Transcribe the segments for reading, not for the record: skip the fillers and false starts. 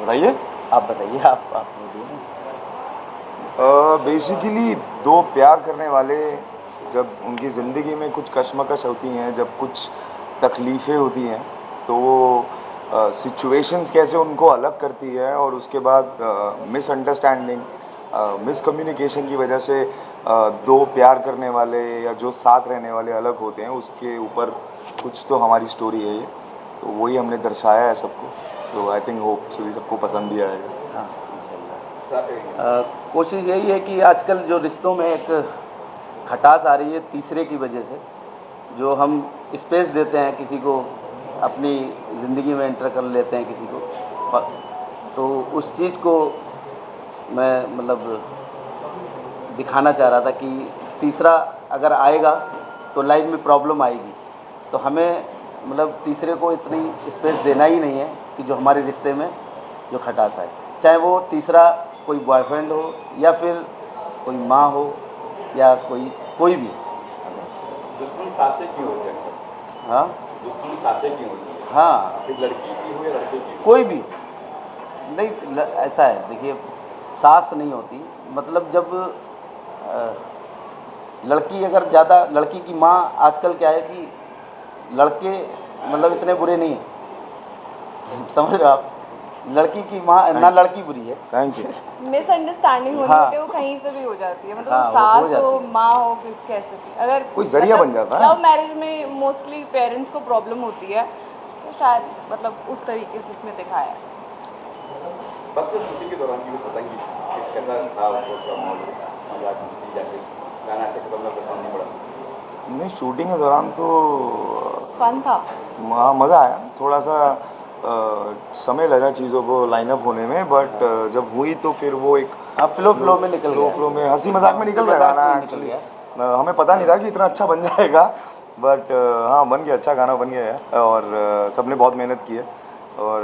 बताइए। आप बताइए, आप बोलिए। बेसिकली दो प्यार करने वाले जब उनकी ज़िंदगी में कुछ कशमकश होती हैं, जब कुछ तकलीफ़ें होती हैं, तो वो सिचुएशंस कैसे उनको अलग करती है और उसके बाद मिसअंडरस्टैंडिंग, मिसकम्युनिकेशन की वजह से दो प्यार करने वाले या जो साथ रहने वाले अलग होते हैं, उसके ऊपर कुछ तो हमारी स्टोरी है ये। तो वही हमने दर्शाया है सबको। सो आई थिंक होप सभी सबको पसंद भी आएगा। हाँ, इंशाल्लाह। कोशिश यही है कि आजकल जो रिश्तों में एक खटास आ रही है तीसरे की वजह से, जो हम स्पेस देते हैं किसी को, अपनी ज़िंदगी में एंटर कर लेते हैं किसी को, तो उस चीज़ को मैं मतलब दिखाना चाह रहा था कि तीसरा अगर आएगा तो लाइफ में प्रॉब्लम आएगी। तो हमें मतलब तीसरे को इतनी स्पेस देना ही नहीं है कि जो हमारे रिश्ते में जो खटास आए, चाहे वो तीसरा कोई बॉयफ्रेंड हो या फिर कोई माँ हो या कोई भी। दुश्मन सासे क्यों होते हैं? हाँ, दुश्मन सासे क्यों होते हैं? हाँ, फिर लड़की की हो या लड़के की हो? कोई भी नहीं। ऐसा है, देखिए, सास नहीं होती, मतलब जब लड़की अगर ज़्यादा, लड़की की माँ, आजकल क्या है कि लड़के मतलब इतने बुरे नहीं हैं, समझ रहे हो आप। लड़की की माँ ना, लड़की बुरी है। Thank you. मिसअंडरस्टैंडिंग होनी हाँ। होती है, वो कहीं से भी हो जाती है, मतलब हाँ, वो वो हो सास जाती हो, है। माँ हो, किस कैसे भी, अगर कोई जरिया बन जाता है। लव मैरिज में मोस्टली पेरेंट्स को प्रॉब्लम होती है, तो शायद मतलब उस तरीके से इसमें दिखाया है। बच्चे शूटिंग के दौरान भी बताएंगे कि कैसा था उसका माहौल, मजाक मस्ती, जैसे गाना ऐसे खत्म ना पसंद नहीं पड़ा? नहीं, शूटिंग के दौरान तो फन था। हाँ मज़ा आया। थोड़ा सा समय लगा चीज़ों को लाइनअप होने में, बट जब हुई तो फिर वो एक फ्लो में निकल गया। फ्लो में हंसी मजाक में निकल गया मजाक गाना। में निकल एक्चुअली गया। हमें पता नहीं था कि इतना अच्छा बन जाएगा, बट हाँ बन गया, अच्छा गाना बन गया है। और सबने बहुत मेहनत की है, और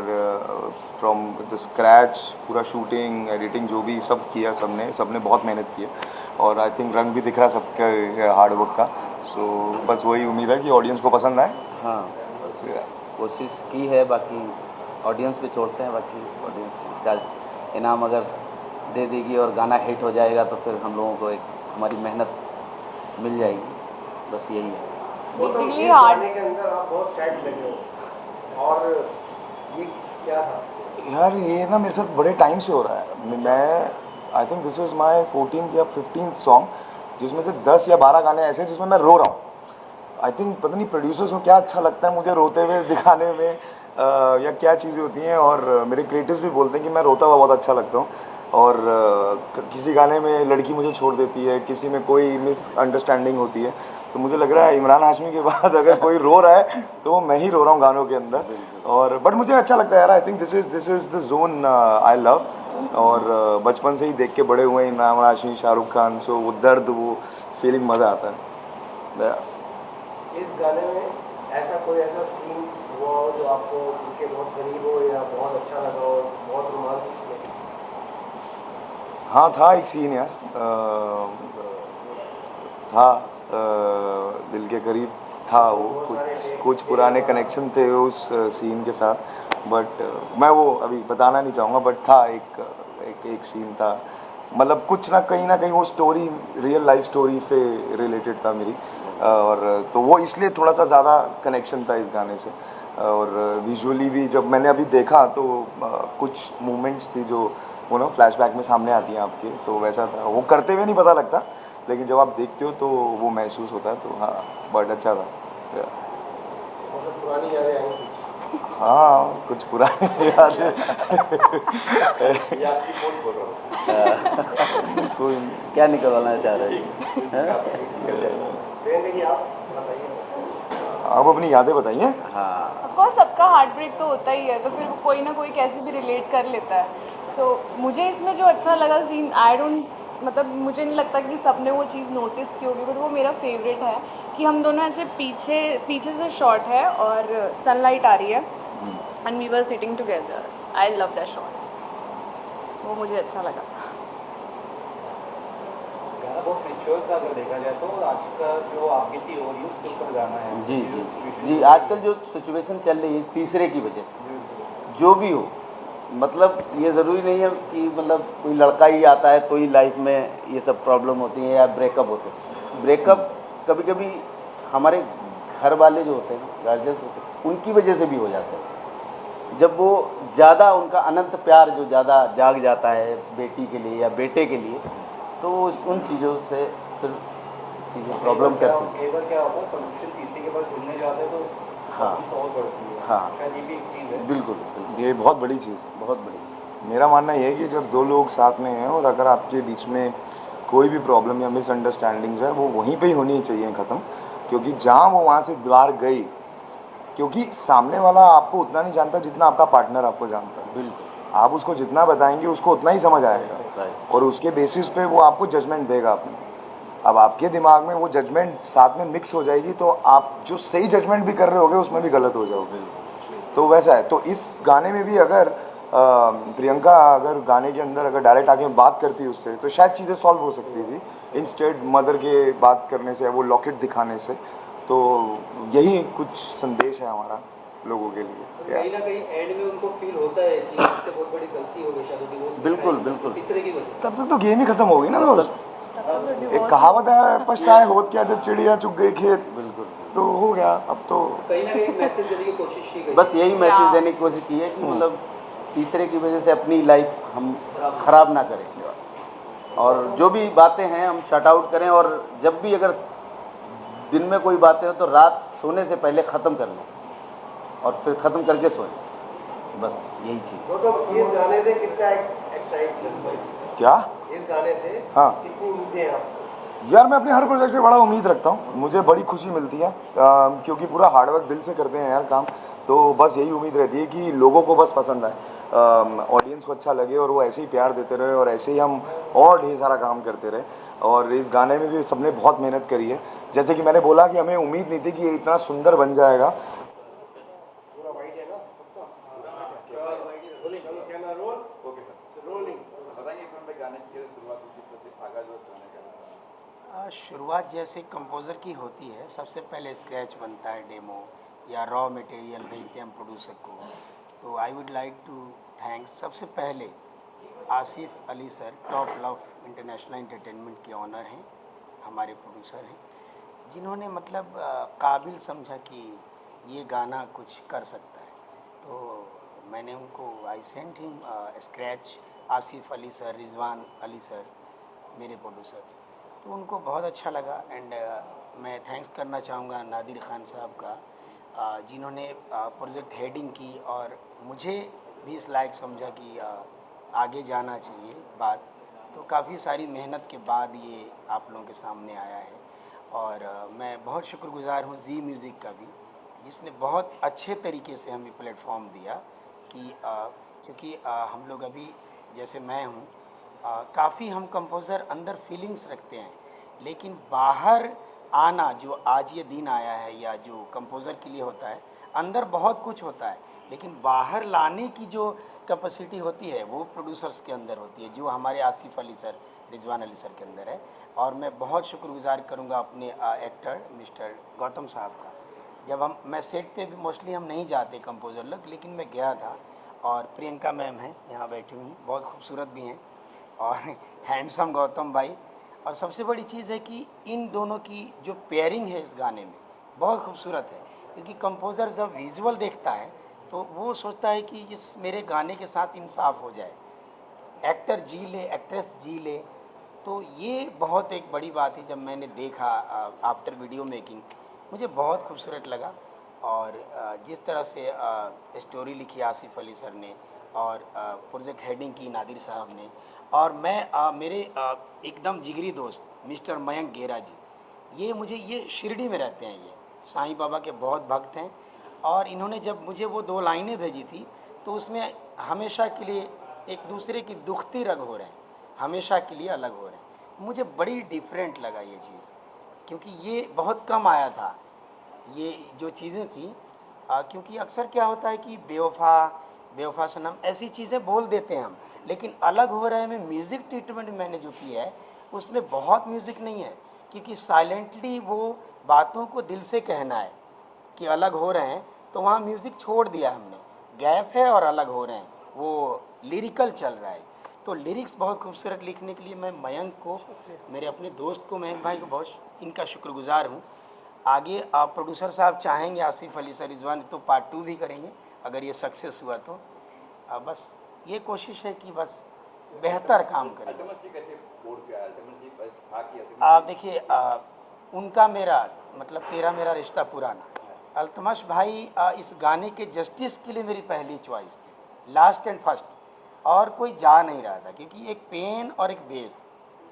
फ्रॉम द स्क्रैच पूरा शूटिंग एडिटिंग जो भी सब किया सबने बहुत मेहनत की है, और आई थिंक रंग भी दिख रहा सबके हार्डवर्क का। सो बस वही उम्मीद है कि ऑडियंस को पसंद आए। हाँ, कोशिश की है, बाकी ऑडियंस पे छोड़ते हैं। बाकी ऑडियंस इसका इनाम अगर दे देगी और गाना हिट हो जाएगा तो फिर हम लोगों को एक हमारी मेहनत मिल जाएगी, बस यही है। बेसिकली हार्ड के अंदर आप बहुत सैड लगे हो, और ये क्या था? यार ये ना मेरे साथ बड़े टाइम से हो रहा है। मैं I think this is my 14th या 15th सॉन्ग, जिसमें से 10 या 12 गाने ऐसे हैं जिसमें मैं रो रहा हूँ। आई थिंक पता नहीं प्रोड्यूसर्स को क्या अच्छा लगता है मुझे रोते हुए दिखाने में, या क्या चीज़ें होती हैं, और मेरे क्रिएटिव्स भी बोलते हैं कि मैं रोता हुआ बहुत अच्छा लगता हूँ। और किसी गाने में लड़की मुझे छोड़ देती है, किसी में कोई मिसअंडरस्टैंडिंग होती है, तो मुझे लग रहा है इमरान हाशमी के बाद अगर कोई रो रहा है तो वो मैं ही रो रहा हूँ गानों के अंदर। और बट मुझे अच्छा लगता है यार। I think this is the zone I love, और बचपन से ही देख के बड़े हुए हैं इमरान हाशमी, शाहरुख खान, सो वो दर्द, वो फीलिंग, मज़ा आता है। इस गाने में ऐसा सीन हुआ हो जो आपको उनके बहुत करीब हो या बहुत अच्छा लगा हो, बहुत रोमांटिक? हाँ था एक सीन यार, था दिल के करीब था वो। कुछ पुराने कनेक्शन थे उस सीन के साथ, बट मैं वो अभी बताना नहीं चाहूँगा, बट था एक सीन था, मतलब कुछ ना कहीं वो स्टोरी रियल लाइफ स्टोरी से रिलेटेड था मेरी, और तो वो इसलिए थोड़ा सा ज़्यादा कनेक्शन था इस गाने से। और विजुअली भी जब मैंने अभी देखा तो कुछ मूवमेंट्स थी जो वो ना फ्लैशबैक में सामने आती हैं आपके, तो वैसा था। वो करते हुए नहीं पता लगता, लेकिन जब आप देखते हो तो वो महसूस होता है। तो हाँ, बहुत अच्छा था। मतलब पुरानी यादें आई थी? हाँ, कुछ पुरानी यादें। ये आपकी पोस्ट बोल रहा हूँ। कोई क्या निकलवाना चाह रहे हैं? कहने की आप बताइए। आप अपनी यादें बताइए। हाँ, ऑफ कोर्स सबका हार्ट ब्रेक तो होता ही है, तो फिर कोई ना कोई कैसे भी रिलेट कर लेता है। तो मुझे इसमें जो अच्छा लगा सीन, आई डोंट, मतलब मुझे नहीं लगता कि सबने वो चीज़ नोटिस की होगी, बट वो मेरा फेवरेट है कि हम दोनों ऐसे पीछे से शॉट है और सनलाइट आ रही है and we were sitting together. I love that shot, वो मुझे अच्छा लगा। गाना बहुत रिचुअल था अगर देखा जाए तो। आज का जो आपकी थी और उसके ऊपर गाना है। जी, आजकल जो सिचुएशन चल रही है तीसरे की वजह से, जो भी हो, मतलब ये ज़रूरी नहीं है कि मतलब कोई लड़का ही आता है तो ही लाइफ में ये सब प्रॉब्लम होती है या ब्रेकअप होते हैं। ब्रेकअप कभी कभी हमारे घर वाले जो होते हैं, गार्जियंस होते हैं, उनकी वजह से भी हो जाते हैं। जब वो ज़्यादा उनका अनंत प्यार जो ज़्यादा जाग जाता है बेटी के लिए या बेटे के लिए, तो उन चीज़ों से फिर चीज़ें प्रॉब्लम करती हैं। कई बार क्या होता है, सोल्यूशन किसी के पास ढूंढने जाते हैं तो हाँ। सॉल्व करती है। हाँ। शायद ये भी एक चीज़ है। बिल्कुल बिल्कुल, ये बहुत बड़ी चीज़ है। बहुत बड़ी। मेरा मानना ये है कि जब दो लोग साथ में हैं और अगर आपके बीच में कोई भी प्रॉब्लम या मिसअंडरस्टैंडिंग्स है, वो वहीं पे ही होनी चाहिए ख़त्म। क्योंकि जहाँ वो वहाँ से द्वार गई, क्योंकि सामने वाला आपको उतना नहीं जानता जितना आपका पार्टनर आपको जानता है। बिल्कुल आप उसको जितना बताएंगे उसको उतना ही समझ आएगा, राइट। और उसके बेसिस पे वो आपको जजमेंट देगा अपनी। अब आपके दिमाग में वो जजमेंट साथ में मिक्स हो जाएगी तो आप जो सही जजमेंट भी कर रहे होगे उसमें भी गलत हो जाओगे। तो वैसा है। तो इस गाने में भी अगर प्रियंका अगर गाने के अंदर अगर डायरेक्ट आके बात करती उससे तो शायद चीज़ें सॉल्व हो सकती थी, इंस्टेड मदर के बात करने से, वो लॉकेट दिखाने से। तो यही कुछ संदेश है हमारा लोगों के लिए। कहीं ना कहीं एंड में उनको फील होता है कि इससे बहुत बड़ी गलती हो गई, शायद डिवोर्स बिल्कुल बिल्कुल। तीसरे की वजह तब तक तो गेम ही खत्म हो गई ना दोस्त। तब तक तो एक डिवोर्स कहावत है, पछताए होत क्या जब चिड़िया चुग गई खेत। बिल्कुल तो हो गया अब तो। से कहीं ना कहीं मैसेज देने की कोशिश की गई। बस यही मैसेज देने की कोशिश की है कि मतलब तीसरे की वजह से अपनी लाइफ हम ख़राब ना करें, और जो भी बातें हैं हम शट आउट करें, और जब भी अगर दिन में कोई बातें हो तो रात सोने से पहले ख़त्म कर लें और फिर ख़त्म करके सोएं। बस यही चीज़। तो इस गाने से कितना एक्साइटमेंट, क्या इस गाने से हाँ। कितनी उम्मीदें हैं आपको? यार, मैं अपने हर प्रोजेक्ट से बड़ा उम्मीद रखता हूँ। मुझे बड़ी खुशी मिलती है क्योंकि पूरा हार्डवर्क दिल से करते हैं यार काम। तो बस यही उम्मीद रहती है कि लोगों को बस पसंद आए, ऑडियंस को अच्छा लगे, और वो ऐसे ही प्यार देते रहे, और ऐसे ही हम और ढेर सारा काम करते रहे। और इस गाने में भी सबने बहुत मेहनत करी है। जैसे कि मैंने बोला कि हमें उम्मीद नहीं थी कि ये इतना सुंदर बन जाएगा। पूरा वाइड है ना सबका? Camera roll. Okay sir, rolling. बताइए एक मिनट में गाने की कैसे शुरुआत हुई, किस तरह से आगाज हुआ गाने का? शुरुआत जैसे कंपोज़र की होती है, सबसे पहले स्क्रैच बनता है, डेमो या रॉ मटेरियल भेजते हैं हम प्रोड्यूसर को। तो I would like to thanks सबसे पहले Asif Ali sir, Top Love International Entertainment के ऑनर हैं, हमारे प्रोड्यूसर हैं, जिन्होंने मतलब काबिल समझा कि ये गाना कुछ कर सकता है। तो मैंने उनको I sent him scratch, Asif Ali sir, Rizwan Ali sir मेरे प्रोड्यूसर, तो उनको बहुत अच्छा लगा। एंड मैं थैंक्स करना चाहूँगा नादिर खान साहब का, जिन्होंने प्रोजेक्ट हेडिंग की और मुझे भी इस लायक समझा कि आगे जाना चाहिए बात। तो काफ़ी सारी मेहनत के बाद ये आप लोगों के सामने आया है। और मैं बहुत शुक्रगुजार हूँ जी म्यूज़िक का भी, जिसने बहुत अच्छे तरीके से हमें प्लेटफॉर्म दिया कि क्योंकि हम लोग अभी जैसे मैं हूँ, काफ़ी हम कंपोज़र अंदर फीलिंग्स रखते हैं, लेकिन बाहर आना जो आज ये दिन आया है या जो कंपोज़र के लिए होता है, अंदर बहुत कुछ होता है, लेकिन बाहर लाने की जो कैपेसिटी होती है वो प्रोड्यूसर्स के अंदर होती है, जो हमारे आसिफ अली सर, रिजवान अली सर के अंदर है। और मैं बहुत शुक्रगुजार करूँगा अपने एक्टर मिस्टर गौतम साहब का। जब मैं सेट पे भी मोस्टली हम नहीं जाते कंपोज़र लोग, लेकिन मैं गया था, और प्रियंका मैम हैं यहाँ बैठी हुई, बहुत खूबसूरत भी हैं, और हैंडसम गौतम भाई। और सबसे बड़ी चीज़ है कि इन दोनों की जो पेयरिंग है इस गाने में बहुत खूबसूरत है, क्योंकि कंपोज़र जब विजुअल देखता है तो वो सोचता है कि इस मेरे गाने के साथ इंसाफ हो जाए, एक्टर जी ले, एक्ट्रेस जी ले। तो ये बहुत एक बड़ी बात है। जब मैंने देखा आफ्टर वीडियो मेकिंग, मुझे बहुत खूबसूरत लगा। और जिस तरह से स्टोरी लिखी आसिफ अली सर ने, और प्रोजेक्ट हेडिंग की नादिर साहब ने, और मैं मेरे एकदम जिगरी दोस्त मिस्टर मयंक गेरा जी, ये शिरडी में रहते हैं, ये साईं बाबा के बहुत भक्त हैं। और इन्होंने जब मुझे वो 2 लाइनें भेजी थी, तो उसमें हमेशा के लिए एक दूसरे की दुखती रग हो रहे हैं, हमेशा के लिए अलग हो रहे हैं। मुझे बड़ी डिफरेंट लगा ये चीज़, क्योंकि ये बहुत कम आया था ये जो चीज़ें थी। क्योंकि अक्सर क्या होता है कि बेवफा सनम ऐसी चीज़ें बोल देते हैं हम, लेकिन अलग हो रहे में म्यूज़िक ट्रीटमेंट मैंने जो किया है उसमें बहुत म्यूज़िक नहीं है, क्योंकि साइलेंटली वो बातों को दिल से कहना है कि अलग हो रहे हैं, तो वहाँ म्यूज़िक छोड़ दिया हमने, गैप है और अलग हो रहे हैं, वो लिरिकल चल रहा है। तो लिरिक्स बहुत खूबसूरत लिखने के लिए मैं मयंक को, मेरे अपने दोस्त को, मयंक भाई को बहुत इनका शुक्रगुजार हूँ। आगे आप प्रोड्यूसर साहब चाहेंगे आसिफ अली सर रिजवान तो पार्ट 2 भी करेंगे अगर ये सक्सेस हुआ तो। बस ये कोशिश है कि बस बेहतर काम करें। अल्तमश जी कैसे बोर्ड पे आया? अल्तमश जी बस था कि देखिए उनका मेरा मतलब तेरा मेरा रिश्ता पुराना। अल्तमश भाई इस गाने के जस्टिस के लिए मेरी पहली चॉइस थी, लास्ट एंड फर्स्ट, और कोई जा नहीं रहा था क्योंकि एक पेन और एक बेस,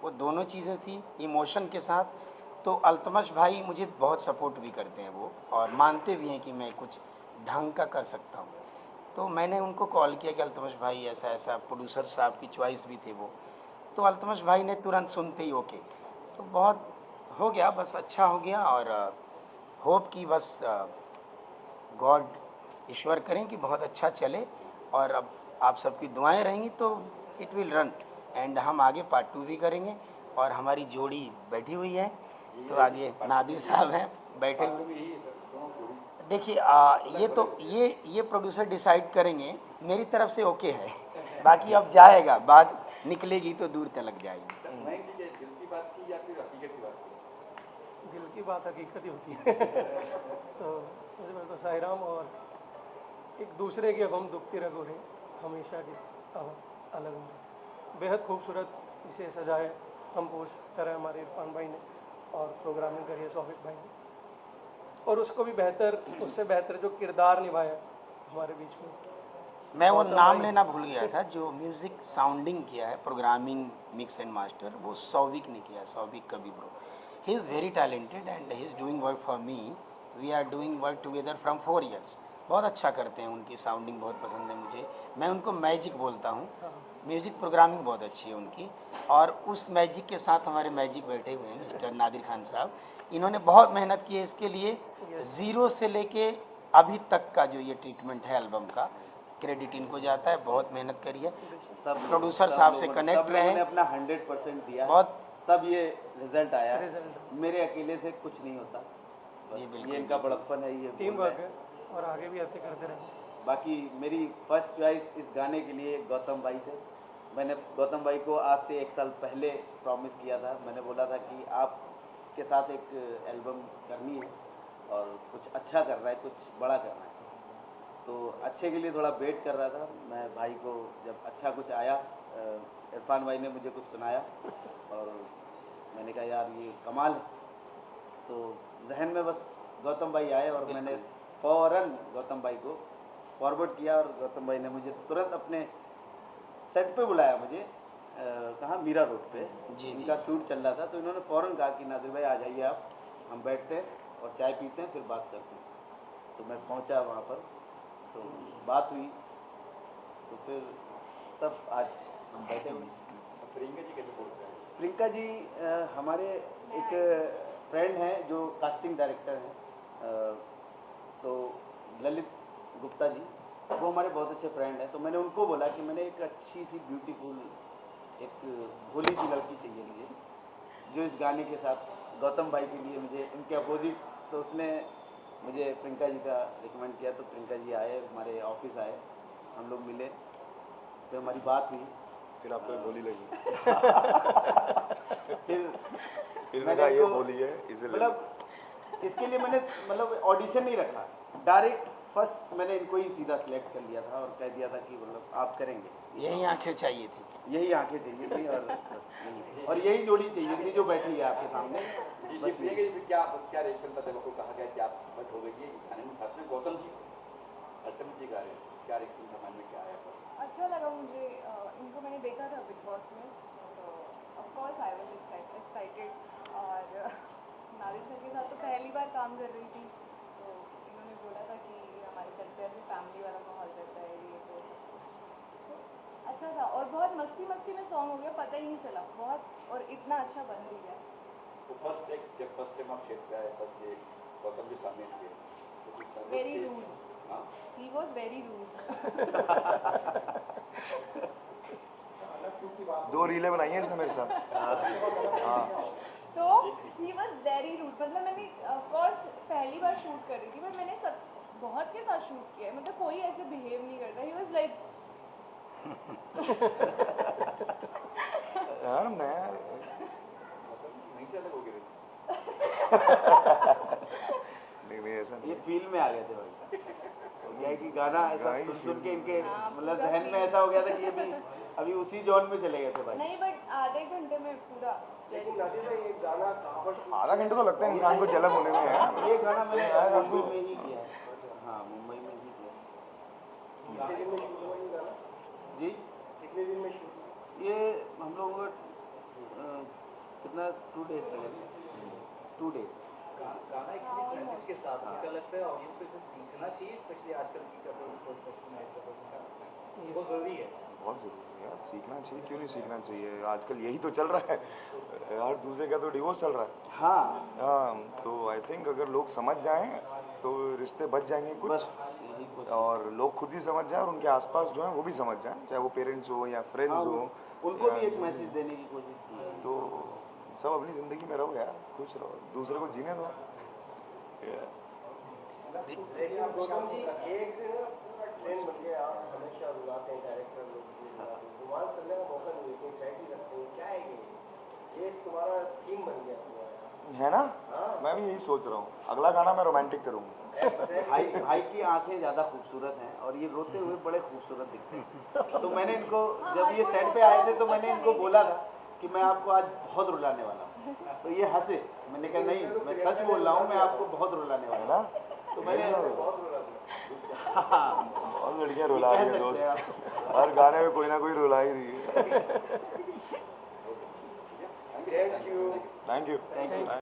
वो दोनों चीज़ें थी इमोशन के साथ। तो अल्तमश भाई मुझे बहुत सपोर्ट भी करते हैं वो, और मानते भी हैं कि मैं कुछ ढंग का कर सकता हूँ। तो मैंने उनको कॉल किया कि अल्तमश भाई ऐसा ऐसा, प्रोड्यूसर साहब की चॉइस भी थे वो, तो अल्तमश भाई ने तुरंत सुनते ही ओके, तो बहुत हो गया, बस अच्छा हो गया। और होप कि बस गॉड ईश्वर करें कि बहुत अच्छा चले, और अब आप सबकी दुआएं रहेंगी तो इट विल रन, एंड हम आगे पार्ट 2 भी करेंगे। और हमारी जोड़ी बैठी हुई है, तो आगे नादिर साहब हैं बैठे हुए। देखिए ये तो ये प्रोड्यूसर डिसाइड करेंगे, मेरी तरफ से ओके है, बाकी अब जाएगा, बात निकलेगी तो दूर तक जाएगी। मैं कि दिल की बात की या फिर हकीकत की बात की? दिल की बात हकीकत ही होती है। तो मुझे तो साईराम और एक दूसरे की अब हम दुखती रगो रहे हमेशा की अब अलग में, बेहद खूबसूरत इसे सजाए कंपोज करा है हमारे इरफान भाई ने, और प्रोग्रामिंग करी है सौफिक भाई ने, और उसको भी बेहतर, उससे बेहतर जो किरदार निभाया हमारे बीच में। मैं वो नाम लेना भूल गया था, जो म्यूज़िक साउंडिंग किया है, प्रोग्रामिंग, मिक्स एंड मास्टर, वो सौविक ने किया है, सौविक कभी bro. He is very talented and he is doing work for me. We are doing work together from 4 years। बहुत अच्छा करते हैं, उनकी साउंडिंग बहुत पसंद है मुझे, मैं उनको मैजिक बोलता हूँ। म्यूज़िक प्रोग्रामिंग बहुत अच्छी है उनकी, और उस मैजिक के साथ हमारे मैजिक बैठे हुए हैं मिस्टर नादिर खान साहब। इन्होंने बहुत मेहनत की है इसके लिए, ज़ीरो से लेके अभी तक का जो ये ट्रीटमेंट है एल्बम का, क्रेडिट इनको जाता है, बहुत मेहनत करी है। सब प्रोड्यूसर साहब से कनेक्ट रहे, अपना 100% दिया, बहुत, तब ये रिजल्ट आया। मेरे अकेले से कुछ नहीं होता, बस ये इनका बड़प्पन है, ये टीम बोल वर्क रहे है, हैं। और आगे भी ऐसे करते रहेंगे। बाकी मेरी फर्स्ट चॉइस इस गाने के लिए गौतम भाई थे। मैंने गौतम भाई को आज से 1 साल पहले प्रॉमिस किया था, मैंने बोला था कि आपके साथ एक एल्बम करनी है और कुछ अच्छा करना है, कुछ बड़ा करना है। तो अच्छे के लिए थोड़ा वेट कर रहा था मैं भाई को, जब अच्छा कुछ आया, इरफान भाई ने मुझे कुछ सुनाया और मैंने कहा यार ये कमाल है, तो जहन में बस गौतम भाई आए और मैंने फ़ौरन गौतम भाई को फॉरवर्ड किया, और गौतम भाई ने मुझे तुरंत अपने सेट पे बुलाया मुझे, कहाँ, मीरा रोड पे जी, इनका शूट चल रहा था। तो इन्होंने फ़ौरन कहा कि नादिर भाई आ जाइए आप, हम बैठते हैं और चाय पीते हैं, फिर बात करते हैं। तो मैं पहुंचा वहाँ पर, तो बात हुई, तो फिर सब आज हम बैठे हुए। प्रियंका जी कैसे बोलते हैं? प्रियंका जी हमारे एक फ्रेंड हैं जो कास्टिंग डायरेक्टर हैं, तो ललित गुप्ता जी, वो हमारे बहुत अच्छे फ्रेंड हैं। तो मैंने उनको बोला कि मैंने एक अच्छी सी ब्यूटीफुल, एक भोली सी लड़की चाहिए मुझे, जो इस गाने के साथ गौतम भाई के लिए मुझे इनके अपोजिट। तो उसने मुझे प्रियंका जी का रिकमेंड किया, तो प्रियंका जी आए, हमारे ऑफिस आए, हम लोग मिले, तो हमारी बात हुई। फिर आपको ये बोली लगी? फिर मैंने ये बोली है, इसे मतलब इसके लिए मैंने मतलब ऑडिशन नहीं रखा, डायरेक्ट फर्स्ट मैंने इनको ही सीधा सिलेक्ट कर लिया था और कह दिया था कि मतलब आप करेंगे। यही आंखें चाहिए थी, यही आंखें चाहिए थी, और बस यही, और यही जोड़ी चाहिए थी जो बैठी है आपके सामने। जी बस प्रियंका जी, फिर क्या रिएक्शन था जब आपको कहा गया कि आप बट हो गई है गाने में, साथ में गौतम जी, अल्तमश जी गा रहे हैं, क्या रिएक्शन था, मन में क्या आया? अच्छा लगा मुझे, इनको मैंने देखा था बिग बॉस में, तो of course I was excited, और नादिर सर के साथ तो पहली बार काम कर रही थी, तो इन्होंने बोला था कि हमारे सेट पे ऐसे फैमिली वाला माहौल रहता है, ये वो सब कुछ, तो अच्छा था। और बहुत मस्ती मस्ती में सॉन्ग हो गया, पता ही नहीं चला बहुत, और इतना अच्छा बन भी गया। तो जब फर्स्ट टाइम आप शेयर पे आए, फर्स्ट डे गौतम जी सामने थे, तो कुछ nervous वेरी थे? रूड, हाँ? He was very rude. 2 रीलें बनाई हैं इसने मेरे साथ। तो ही वॉज वेरी रूड, मतलब मैंने ऑफकोर्स पहली बार शूट कर रही थी, पर मैंने सब बहुत के साथ शूट किया है, मतलब कोई ऐसे बिहेव नहीं करता। ही वॉज लाइक यार मैं नहीं से अलग हो गए थे। नहीं ऐसा नहीं ये फील में आ गए थे भाई। हो गया है कि गाना ऐसा गाई सुन feel के इनके हाँ, मतलब पूरा जहन में feel। ऐसा हो गया था कि ये भी अभी उसी जोन में चले गए थे भाई। नहीं बट आधे घंटे में पूरा लेकिन नादिर भाई ये गाना कहाँ पर shoot आधा घंटा तो लगता है इंसान को झलक होने में यार। ये गाना मैंने मुंबई में ही किया है। हाँ मुंबई में ही किया। कितने दिन में शूट हुआ ये गाना? जी कितने दिन में शूट हुआ? ये हम लोगों को कितना 2 डेज लगे 2 डेज। गाना एक मैसेज के साथ निकल लगता है ऑडियंस को इसे सीखना चाहिए, स्पेशली आजकल की कपल्स को, स्पेशली मैरिड कपल्स को बहुत ज़रूरी है। बहुत ज़रूरी है यार, सीखना चाहिए, क्यों नहीं सीखना चाहिए। आजकल यही तो चल रहा है यार, दूसरे का तो डिवोर्स चल रहा है। हाँ हाँ तो आई थिंक अगर लोग समझ जाएं तो रिश्ते बच जाएंगे कुछ, बस यही कुछ। और लोग खुद ही समझ जाएं और उनके आसपास जो है वो भी समझ जाएं, चाहे वो पेरेंट्स हो या फ्रेंड्स हाँ, हो। उनको भी एक मैसेज देने की कोशिश की है। तो सब अपनी ज़िंदगी में रहो यार, खुश रहो, दूसरे को जीने दो। लेकिन गौतम जी एक ट्रेंड बन गया, आप हमेशा रुलाते हैं डायरेक्टर लोग, रोमांस करने का मौका नहीं देते, साइड ही रखते हैं, क्या है ये तुम्हारा थीम बन गया तुम्हारा। है ना, मैं भी यही सोच रहा हूँ, अगला गाना मैं रोमांटिक करूँगा। भाई की आंखें ज़्यादा खूबसूरत हैं और ये रोते हुए बड़े खूबसूरत दिखते हैं। तो मैंने इनको जब ये सेट पे आए थे तो मैंने इनको बोला था कि मैं आपको आज बहुत रुलाने वाला हूँ, तो ये हंसे। मैंने कहा नहीं, मैं सच बोल रहा हूँ, मैं आपको बहुत रुलाने वाला है हूँ। ना, तो मैंने बहुत लड़कियाँ रुला रही है दोस्त, हर गाने में कोई ना कोई रुला ही रही है। Thank you. Thank you.